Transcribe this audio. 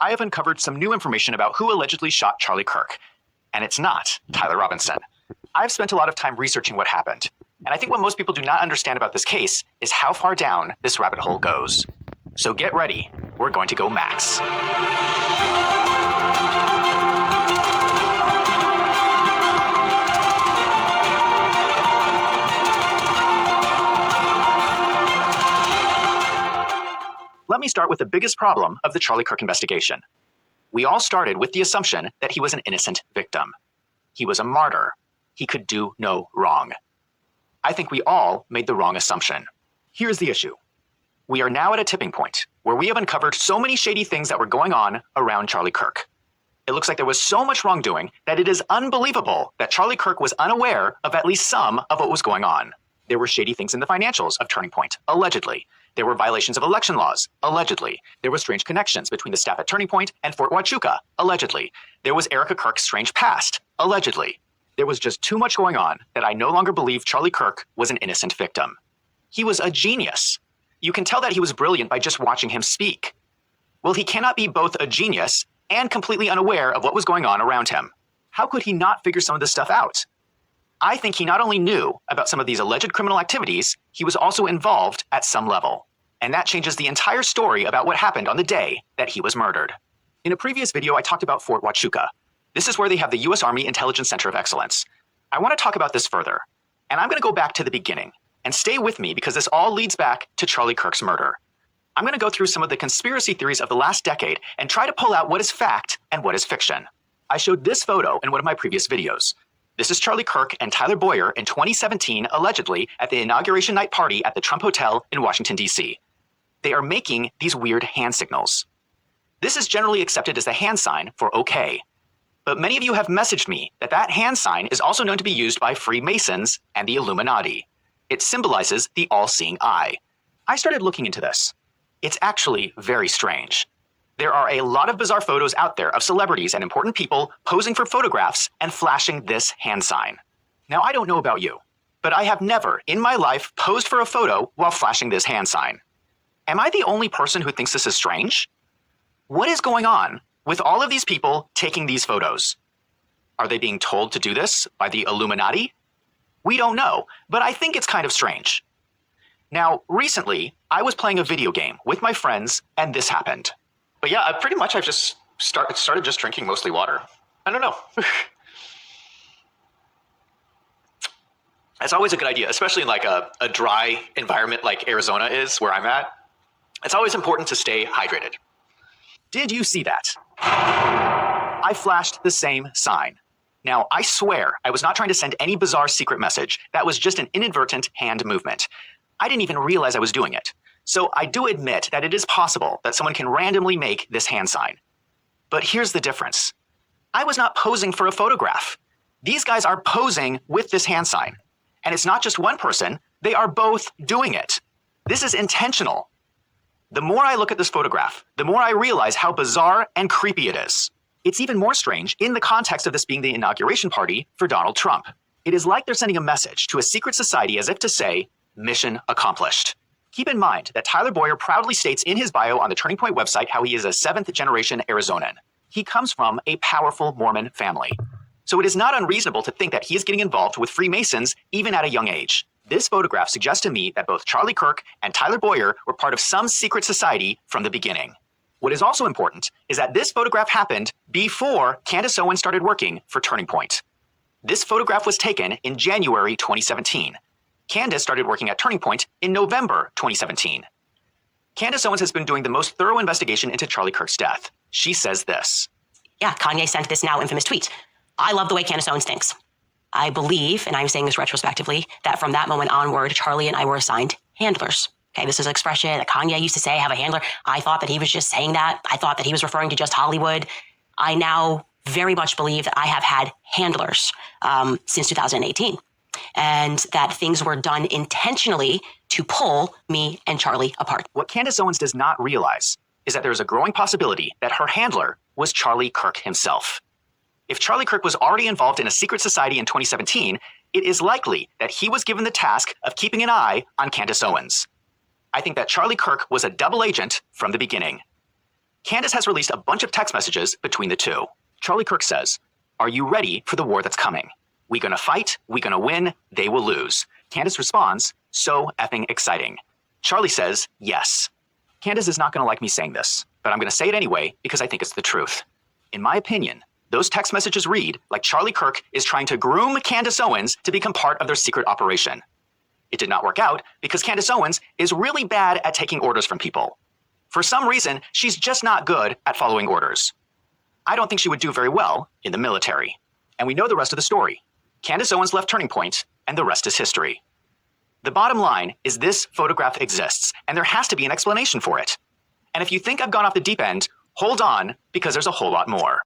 I have uncovered some new information about who allegedly shot Charlie Kirk, and it's not Tyler Robinson. I've spent a lot of time researching what happened, and I think what most people do not understand about this case is how far down this rabbit hole goes. So get ready, we're going to go max. Let me start with the biggest problem of the Charlie Kirk investigation. We all started with the assumption that he was an innocent victim. He was a martyr. He could do no wrong. I think we all made the wrong assumption. Here's the issue. We are now at a tipping point where we have uncovered so many shady things that were going on around Charlie Kirk. It looks like there was so much wrongdoing that it is unbelievable that Charlie Kirk was unaware of at least some of what was going on. There were shady things in the financials of Turning Point, allegedly. There were violations of election laws, allegedly. There were strange connections between the staff at Turning Point and Fort Huachuca, allegedly. There was Erica Kirk's strange past, allegedly. There was just too much going on that I no longer believe Charlie Kirk was an innocent victim. He was a genius. You can tell that he was brilliant by just watching him speak. Well, he cannot be both a genius and completely unaware of what was going on around him. How could he not figure some of this stuff out? I think he not only knew about some of these alleged criminal activities, he was also involved at some level. And that changes the entire story about what happened on the day that he was murdered. In a previous video, I talked about Fort Huachuca. This is where they have the U.S. Army Intelligence Center of Excellence. I want to talk about this further. And I'm going to go back to the beginning. And stay with me because this all leads back to Charlie Kirk's murder. I'm going to go through some of the conspiracy theories of the last decade and try to pull out what is fact and what is fiction. I showed this photo in one of my previous videos. This is Charlie Kirk and Tyler Boyer in 2017, allegedly, at the inauguration night party at the Trump Hotel in Washington, D.C. They are making these weird hand signals. This is generally accepted as the hand sign for okay. But many of you have messaged me that that hand sign is also known to be used by Freemasons and the Illuminati. It symbolizes the all-seeing eye. I started looking into this. It's actually very strange. There are a lot of bizarre photos out there of celebrities and important people posing for photographs and flashing this hand sign. Now, I don't know about you, but I have never in my life posed for a photo while flashing this hand sign. Am I the only person who thinks this is strange? What is going on with all of these people taking these photos? Are they being told to do this by the Illuminati? We don't know, but I think it's kind of strange. Now, recently, I was playing a video game with my friends, and this happened. But yeah, pretty much I've just started just drinking mostly water. I don't know. It's always a good idea, especially in like a dry environment like Arizona is, where I'm at. It's always important to stay hydrated. Did you see that? I flashed the same sign. Now, I swear I was not trying to send any bizarre secret message. That was just an inadvertent hand movement. I didn't even realize I was doing it. So I do admit that it is possible that someone can randomly make this hand sign. But here's the difference. I was not posing for a photograph. These guys are posing with this hand sign. And it's not just one person, they are both doing it. This is intentional. The more I look at this photograph, the more I realize how bizarre and creepy it is. It's even more strange in the context of this being the inauguration party for Donald Trump. It is like they're sending a message to a secret society as if to say, mission accomplished. Keep in mind that Tyler Boyer proudly states in his bio on the Turning Point website how he is a 7th-generation Arizonan. He comes from a powerful Mormon family. So it is not unreasonable to think that he is getting involved with Freemasons even at a young age. This photograph suggests to me that both Charlie Kirk and Tyler Boyer were part of some secret society from the beginning. What is also important is that this photograph happened before Candace Owens started working for Turning Point. This photograph was taken in January 2017. Candace started working at Turning Point in November 2017. Candace Owens has been doing the most thorough investigation into Charlie Kirk's death. She says this. Yeah, Kanye sent this now infamous tweet. I love the way Candace Owens thinks. I believe, and I'm saying this retrospectively, that from that moment onward, Charlie and I were assigned handlers. Okay, this is an expression that Kanye used to say, have a handler. I thought that he was just saying that. I thought that he was referring to just Hollywood. I now very much believe that I have had handlers since 2018. And that things were done intentionally to pull me and Charlie apart. What Candace Owens does not realize is that there is a growing possibility that her handler was Charlie Kirk himself. If Charlie Kirk was already involved in a secret society in 2017, it is likely that he was given the task of keeping an eye on Candace Owens. I think that Charlie Kirk was a double agent from the beginning. Candace has released a bunch of text messages between the two. Charlie Kirk says, "Are you ready for the war that's coming? We gonna fight, we gonna win, they will lose." Candace responds, "So effing exciting." Charlie says, "Yes." Candace is not gonna like me saying this, but I'm gonna say it anyway because I think it's the truth. In my opinion, those text messages read like Charlie Kirk is trying to groom Candace Owens to become part of their secret operation. It did not work out because Candace Owens is really bad at taking orders from people. For some reason, she's just not good at following orders. I don't think she would do very well in the military. And we know the rest of the story. Candace Owens left Turning Point, and the rest is history. The bottom line is this photograph exists, and there has to be an explanation for it. And if you think I've gone off the deep end, hold on, because there's a whole lot more.